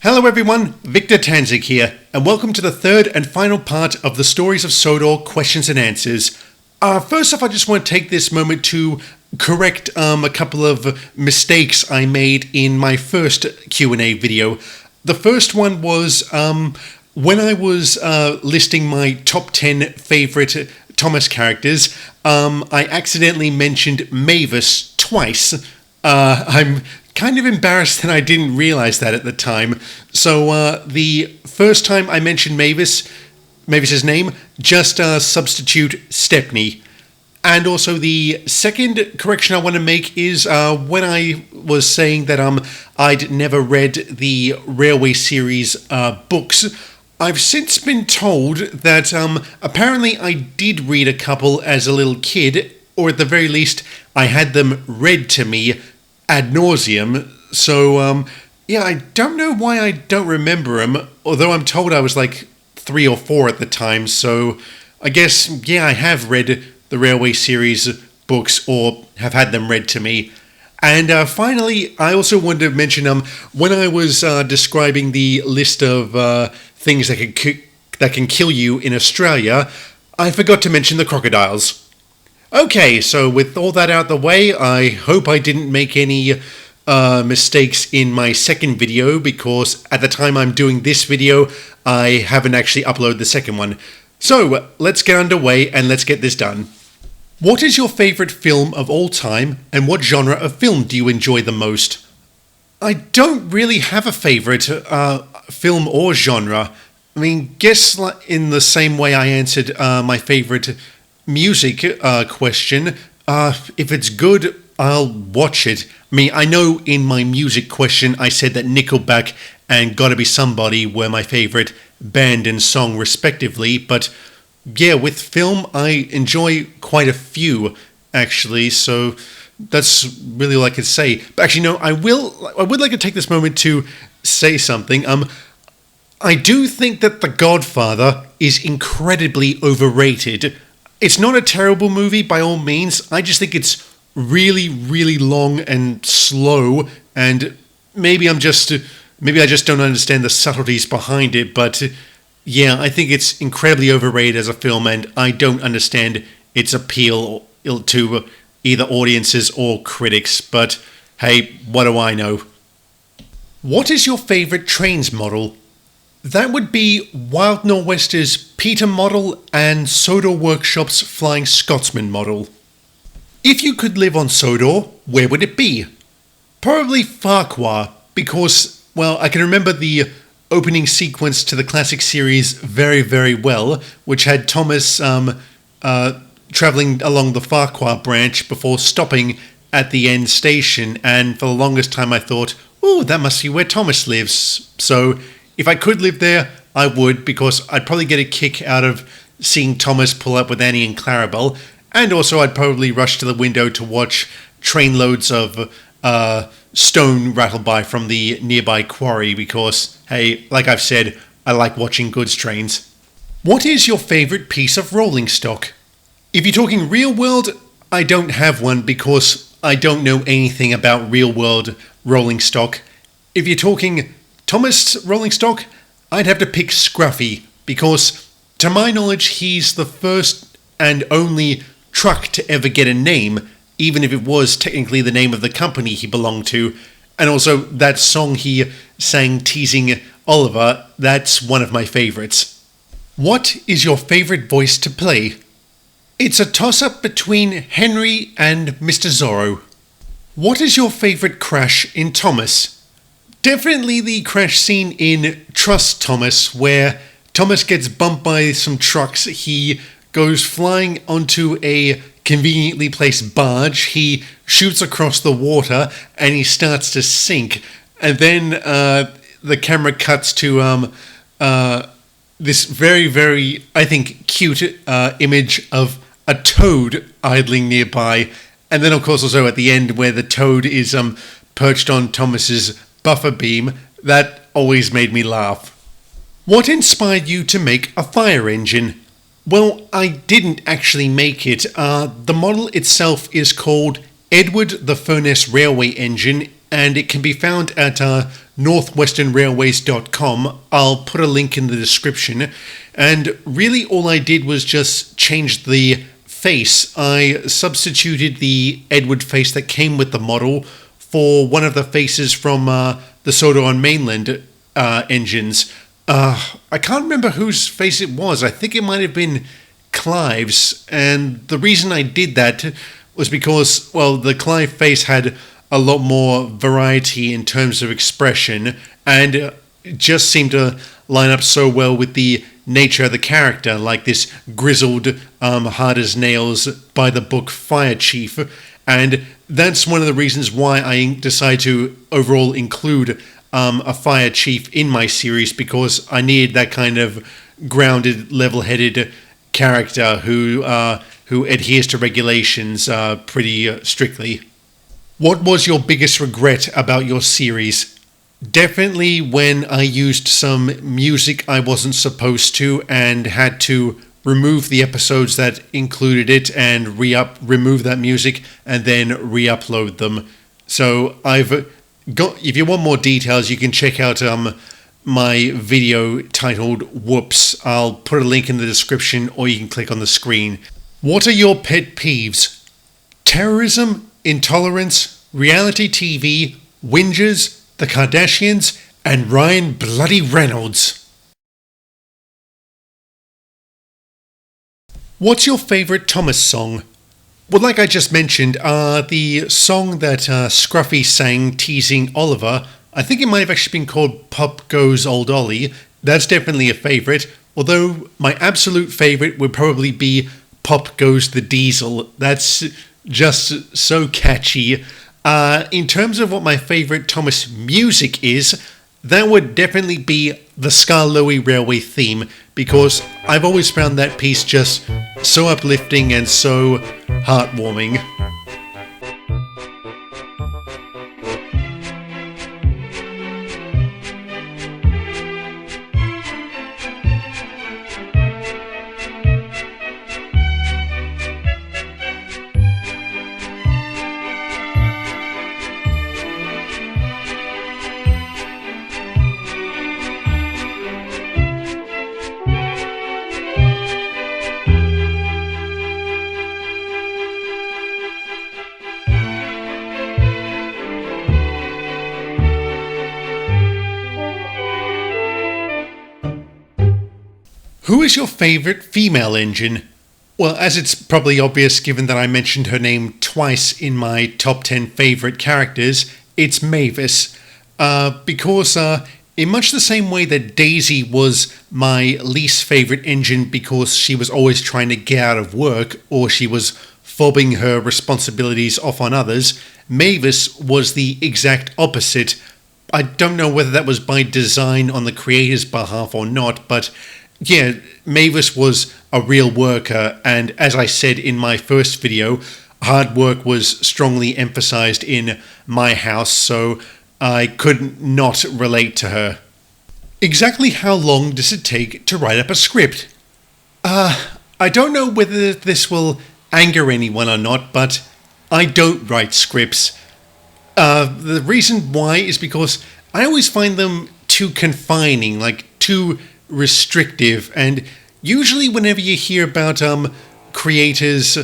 Hello everyone, Victor Tanzig here, and welcome to the third and final part of the Stories of Sodor questions and answers. First off, I just want to take this moment to correct a couple of mistakes I made in my first Q&A video. The first one was when I was listing my top 10 favorite Thomas characters, I accidentally mentioned Mavis twice. I'm kind of embarrassed that I didn't realize that at the time. So the first time I mentioned Mavis's name, just substitute Stepney. And also the second correction I want to make is when I was saying that I'd never read the Railway series books, I've since been told that apparently I did read a couple as a little kid, or at the very least I had them read to me ad nauseum. So yeah, I don't know why I don't remember them, although I'm told I was like 3 or 4 at the time. So I guess, yeah, I have read the Railway series books or have had them read to me. And finally, I also wanted to mention when I was describing the list of things that can kill you in Australia, I forgot to mention the crocodiles. Okay, so with all that out the way, I hope I didn't make any mistakes in my second video, because at the time I'm doing this video, I haven't actually uploaded the second one. So, let's get underway and let's get this done. What is your favourite film of all time, and what genre of film do you enjoy the most? I don't really have a favourite film or genre. I mean, guess in the same way I answered my favourite music question, if it's good, I'll watch it. I mean, I know in my music question I said that Nickelback and Gotta Be Somebody were my favourite band and song respectively, but yeah, with film I enjoy quite a few actually, so that's really all I could say. But actually no, I would like to take this moment to say something. I do think that The Godfather is incredibly overrated. It's not a terrible movie by all means, I just think it's really, really long and slow, and maybe I just don't understand the subtleties behind it, but yeah, I think it's incredibly overrated as a film, and I don't understand its appeal to either audiences or critics, but hey, what do I know? What is your favourite trains model? That would be Wild Northwester's Peter model and Sodor Workshop's Flying Scotsman model. If you could live on Sodor, where would it be? Probably Farquhar, because, well, I can remember the opening sequence to the classic series very, very well, which had Thomas travelling along the Farquhar branch before stopping at the end station, and for the longest time I thought, oh, that must be where Thomas lives. So if I could live there, I would, because I'd probably get a kick out of seeing Thomas pull up with Annie and Clarabelle, and also I'd probably rush to the window to watch trainloads of stone rattle by from the nearby quarry, because, hey, like I've said, I like watching goods trains. What is your favourite piece of rolling stock? If you're talking real world, I don't have one because I don't know anything about real world rolling stock. If you're talking Thomas rolling stock, I'd have to pick Scruffy, because to my knowledge he's the first and only truck to ever get a name, even if it was technically the name of the company he belonged to. And also that song he sang teasing Oliver, that's one of my favourites. What is your favourite voice to play? It's a toss-up between Henry and Mr. Zorro. What is your favourite crash in Thomas? Definitely the crash scene in Trust Thomas, where Thomas gets bumped by some trucks. He goes flying onto a conveniently placed barge, he shoots across the water, and he starts to sink. And then the camera cuts to this very, very, I think, cute image of a toad idling nearby. And then, of course, also at the end where the toad is perched on Thomas's buffer beam. That always made me laugh. What inspired you to make a fire engine? Well, I didn't actually make it. The model itself is called Edward the Furness Railway Engine. and it can be found at northwesternrailways.com. I'll put a link in the description. And really all I did was just change the face. I substituted the Edward face that came with the model for one of the faces from the Sodor on mainland engines. I can't remember whose face it was. I think it might have been Clive's. And the reason I did that was because, well, the Clive face had a lot more variety in terms of expression, and it just seemed to line up so well with the nature of the character, like this grizzled, hard as nails, by the book fire chief. And that's one of the reasons why I decided to overall include a fire chief in my series, because I needed that kind of grounded, level-headed character who adheres to regulations pretty strictly. What was your biggest regret about your series? Definitely when I used some music I wasn't supposed to and had to remove the episodes that included it and remove that music and then re-upload them. So if you want more details, you can check out my video titled Whoops. I'll put a link in the description, or you can click on the screen. What are your pet peeves? Terrorism, intolerance, reality TV, whingers, the Kardashians, and Ryan Bloody Reynolds. What's your favourite Thomas song? Well, like I just mentioned, the song that Scruffy sang teasing Oliver, I think it might have actually been called Pop Goes Old Ollie. That's definitely a favourite, although my absolute favourite would probably be Pop Goes the Diesel. That's just so catchy. In terms of what my favourite Thomas music is, that would definitely be the Skarloey Railway theme, because I've always found that piece just so uplifting and so heartwarming. Who is your favourite female engine? Well, as it's probably obvious given that I mentioned her name twice in my top 10 favourite characters, it's Mavis. Because in much the same way that Daisy was my least favourite engine because she was always trying to get out of work, or she was fobbing her responsibilities off on others, Mavis was the exact opposite. I don't know whether that was by design on the creator's behalf or not, but yeah, Mavis was a real worker, and as I said in my first video, hard work was strongly emphasized in my house, so I could not relate to her. Exactly how long does it take to write up a script? I don't know whether this will anger anyone or not, but I don't write scripts. The reason why is because I always find them too confining, like too restrictive, and usually whenever you hear about creators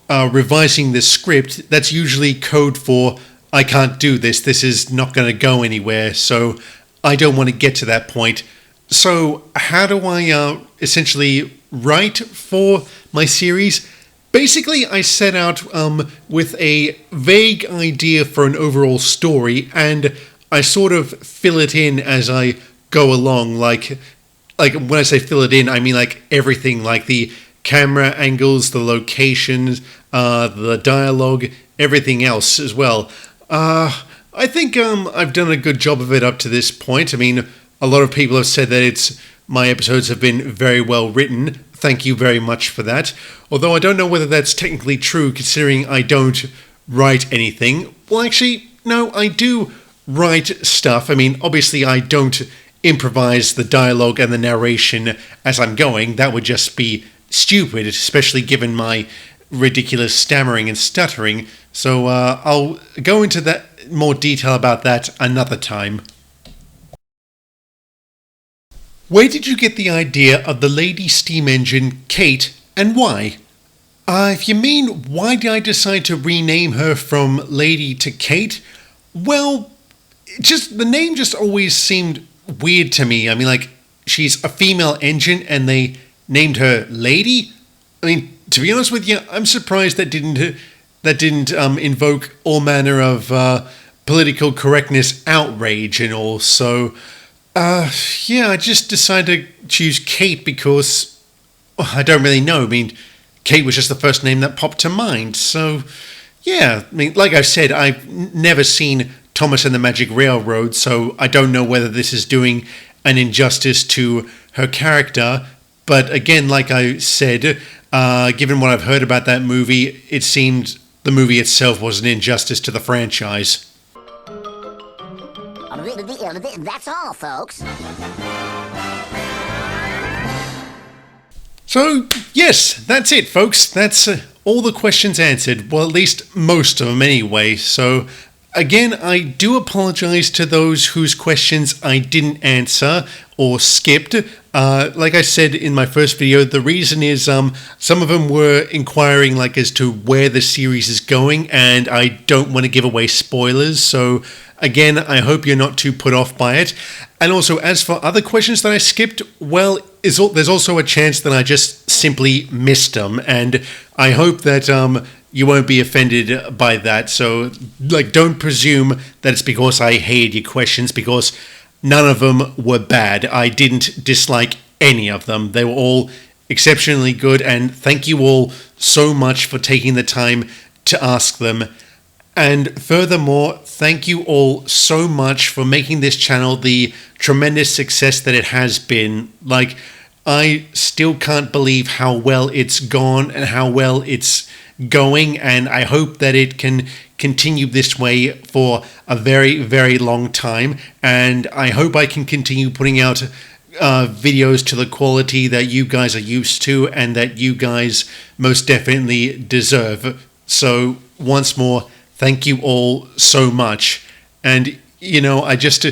revising the script, that's usually code for I can't do this is not going to go anywhere, so I don't want to get to that point. So how do I essentially write for my series? Basically, I set out with a vague idea for an overall story, and I sort of fill it in as I go along. Like when I say fill it in, I mean like everything, like the camera angles, the locations, the dialogue, everything else as well. I think I've done a good job of it up to this point. I mean, a lot of people have said that my episodes have been very well written. Thank you very much for that. Although I don't know whether that's technically true, considering I don't write anything. Well, actually, no, I do write stuff. I mean, obviously I don't improvise the dialogue and the narration as I'm going. That would just be stupid, especially given my ridiculous stammering and stuttering. So I'll go into that more detail about that another time. Where did you get the idea of the lady steam engine Kate, and why? If you mean why did I decide to rename her from Lady to Kate, well, just the name just always seemed weird to me. I mean, like, she's a female engine and they named her Lady. I mean, to be honest with you, I'm surprised that didn't invoke all manner of political correctness outrage and all. So, yeah, I just decided to choose Kate because I don't really know. I mean, Kate was just the first name that popped to mind. So, yeah, I mean, like I've said, I've never seen Thomas and the Magic Railroad, so I don't know whether this is doing an injustice to her character. But again, like I said, given what I've heard about that movie, it seemed the movie itself was an injustice to the franchise. That's all, folks. So, yes, that's it, folks. That's all the questions answered. Well, at least most of them anyway. So, again, I do apologize to those whose questions I didn't answer or skipped. Like I said in my first video, the reason is some of them were inquiring like as to where the series is going, and I don't want to give away spoilers. So, again, I hope you're not too put off by it. And also, as for other questions that I skipped, well, there's also a chance that I just simply missed them, and I hope that you won't be offended by that. So, like, don't presume that it's because I hated your questions, because none of them were bad. I didn't dislike any of them. They were all exceptionally good, and thank you all so much for taking the time to ask them. And furthermore, thank you all so much for making this channel the tremendous success that it has been. Like, I still can't believe how well it's gone and how well it's going, and I hope that it can continue this way for a very, very long time. And I hope I can continue putting out videos to the quality that you guys are used to and that you guys most definitely deserve. So, once more, thank you all so much. And, you know, I just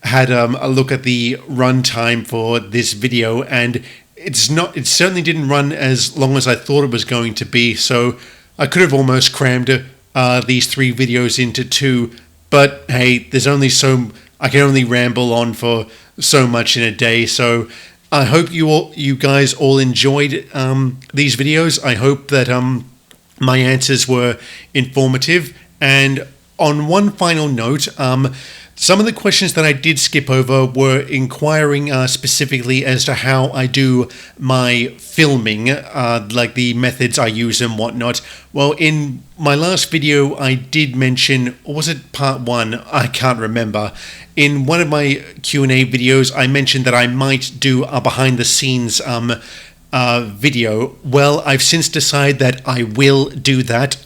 had a look at the runtime for this video, and it certainly didn't run as long as I thought it was going to be. So I could have almost crammed these 3 videos into 2. But hey, I can only ramble on for so much in a day. So I hope you guys all enjoyed these videos. I hope that my answers were informative. And on one final note, some of the questions that I did skip over were inquiring specifically as to how I do my filming, like the methods I use and whatnot. Well, in my last video, I did mention, or was it part 1? I can't remember. In one of my Q&A videos, I mentioned that I might do a behind-the-scenes video. Well, I've since decided that I will do that.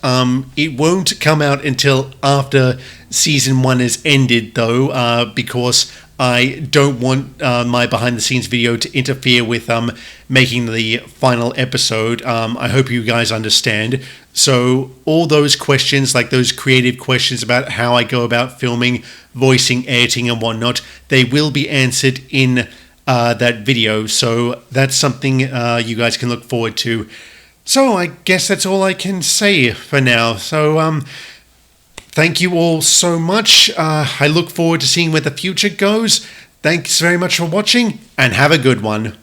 It won't come out until after season 1 is ended, though, because I don't want my behind-the-scenes video to interfere with making the final episode. I hope you guys understand. So all those questions, like those creative questions about how I go about filming, voicing, editing, and whatnot, they will be answered in that video. So that's something you guys can look forward to. So I guess that's all I can say for now. So thank you all so much. I look forward to seeing where the future goes. Thanks very much for watching, and have a good one.